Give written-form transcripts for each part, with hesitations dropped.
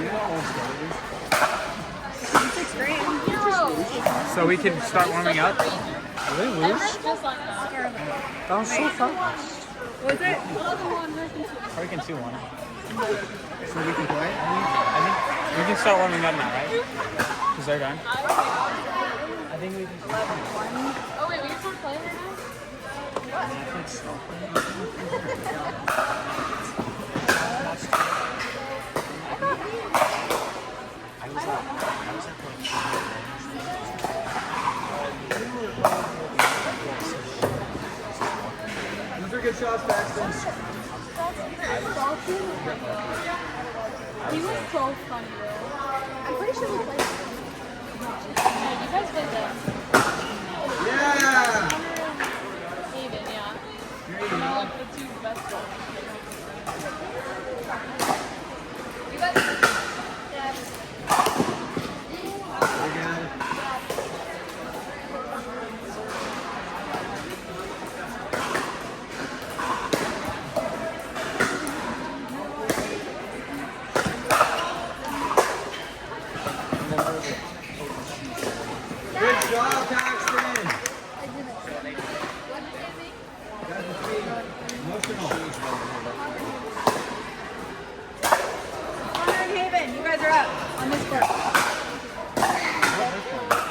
$6 grand. So we can start warming up. Did they lose? That was so fast. Was it? Hurricane 2-1. So we can play? I think we can start warming up now, right? Because they're done. I think we can. Oh wait, we can start playing right now? Those are good shots, Paxton. He was so funny though. I'm pretty sure we played him. Yeah, you guys played them. Yeah! Haven, yeah. There you They're go. like the two best ones. Again. Good job, Paxton. That's emotional. Connor and Haven, you guys are up on this court.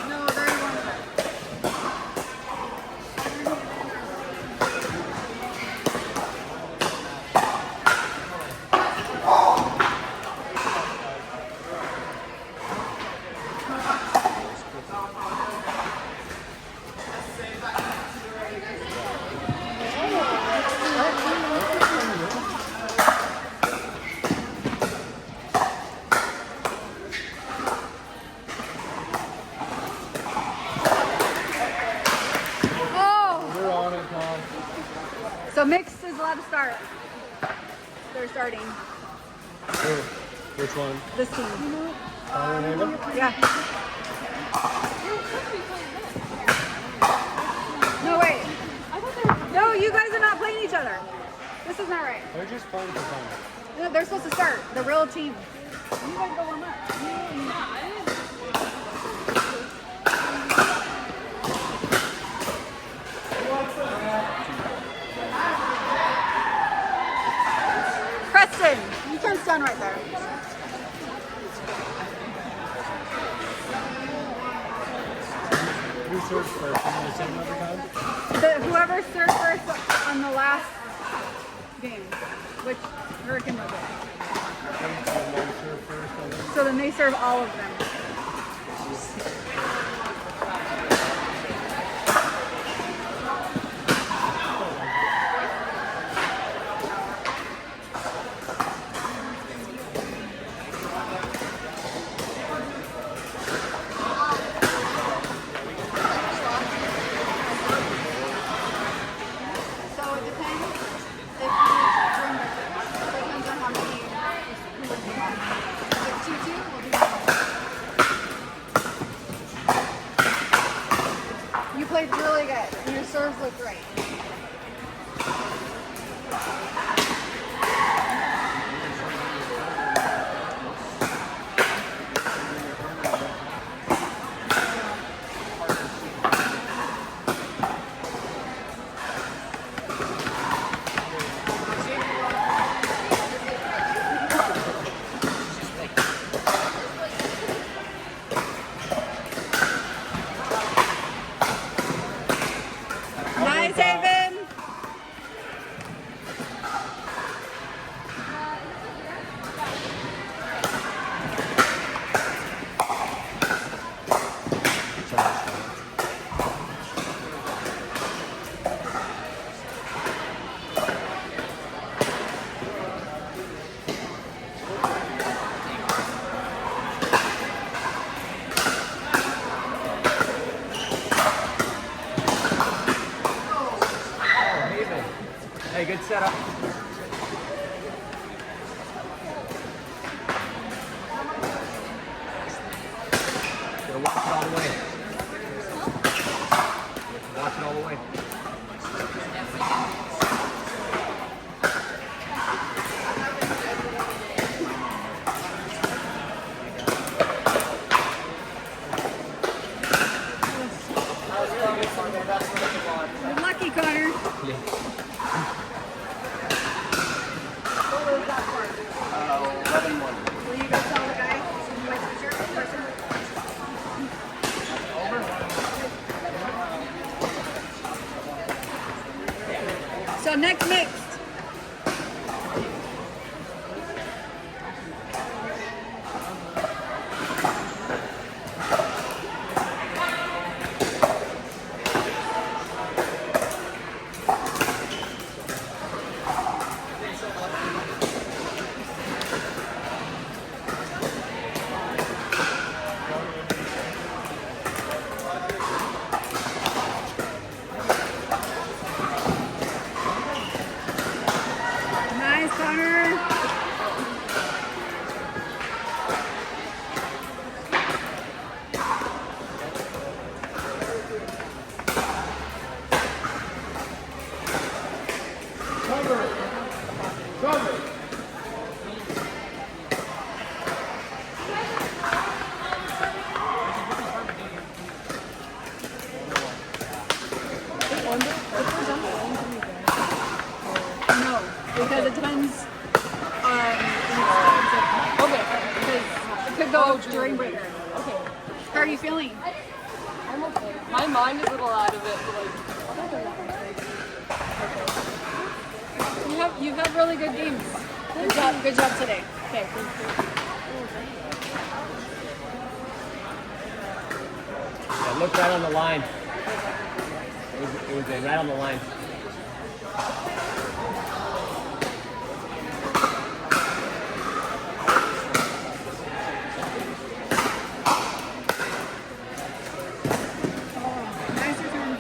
No, they're in one. Oh! We're on it, Tom. So mixed is allowed to start. They're starting. Which one? This team. Connor and Haven? Yeah. No, wait. No, you guys are not playing each other. This is not right. They're just playing for fun. No, they're supposed to start. The real team. You guys go warm up. Preston, you can stand right there. Who serves first? Am I the same every time? Whoever served first on the last game, which Hurricane was it. Serve first, I think. So then they serve all of them. So it depends if you bring it. Depends on how many. If it's 2-2, we'll do that. You played really good, and your serves look great. Nice, Haven. Hey, good setup. Gotta watch it all the way. Watch it all the way. should go during break. Okay. How are you feeling? I'm okay. My mind is a little out of it. Like, You've had really good games. Good job today. Okay. Yeah, look right on the line. It was right on the line. Nice return.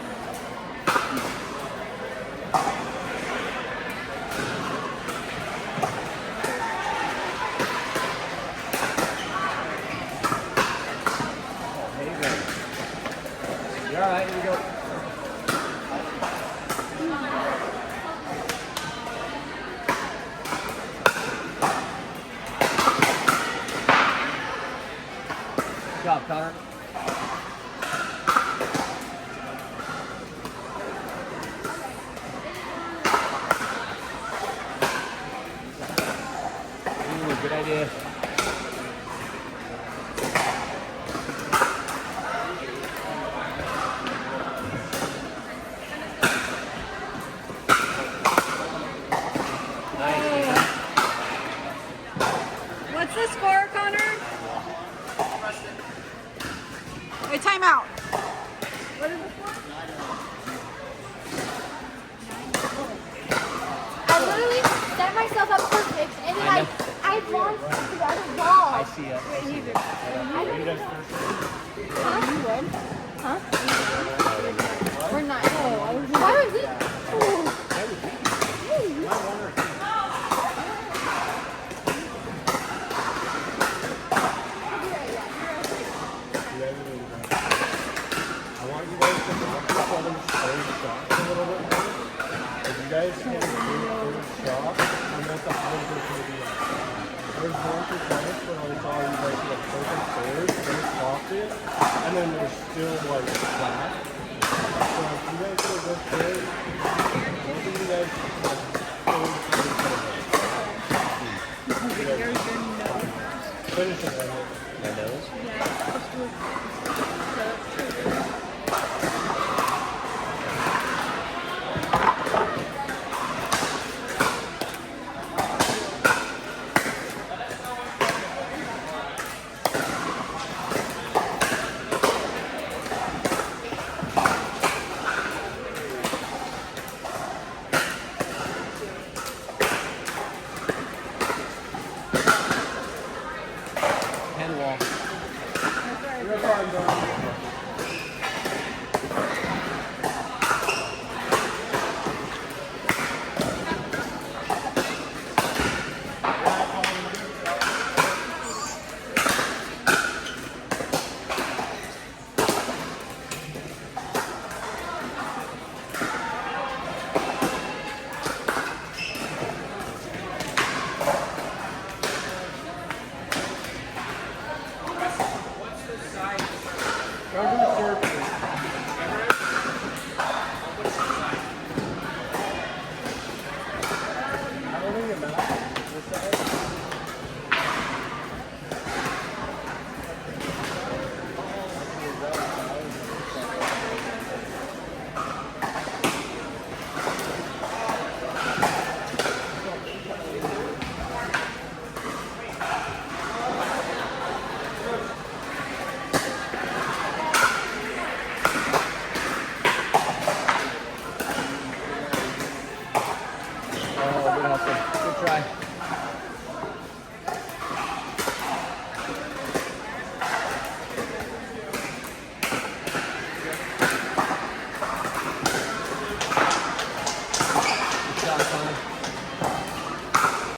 Amazing. You're all right. Here we go. Good job, Connor. Ooh, good idea. Nice. What's the score, Connor? Wait, timeout. What is the score? I literally set myself up for picks, and then I know. I launched the other ball. I see it. We're not. Why was it? I want you guys to knock each other's shots a little bit more. If you guys hit a good shot, I want the other person to be out. There's one for tennis where I saw you guys get perfect third, finish off it, and then there's still like flat. So if you guys get a good third, both of you guys like finish it right here. My nose?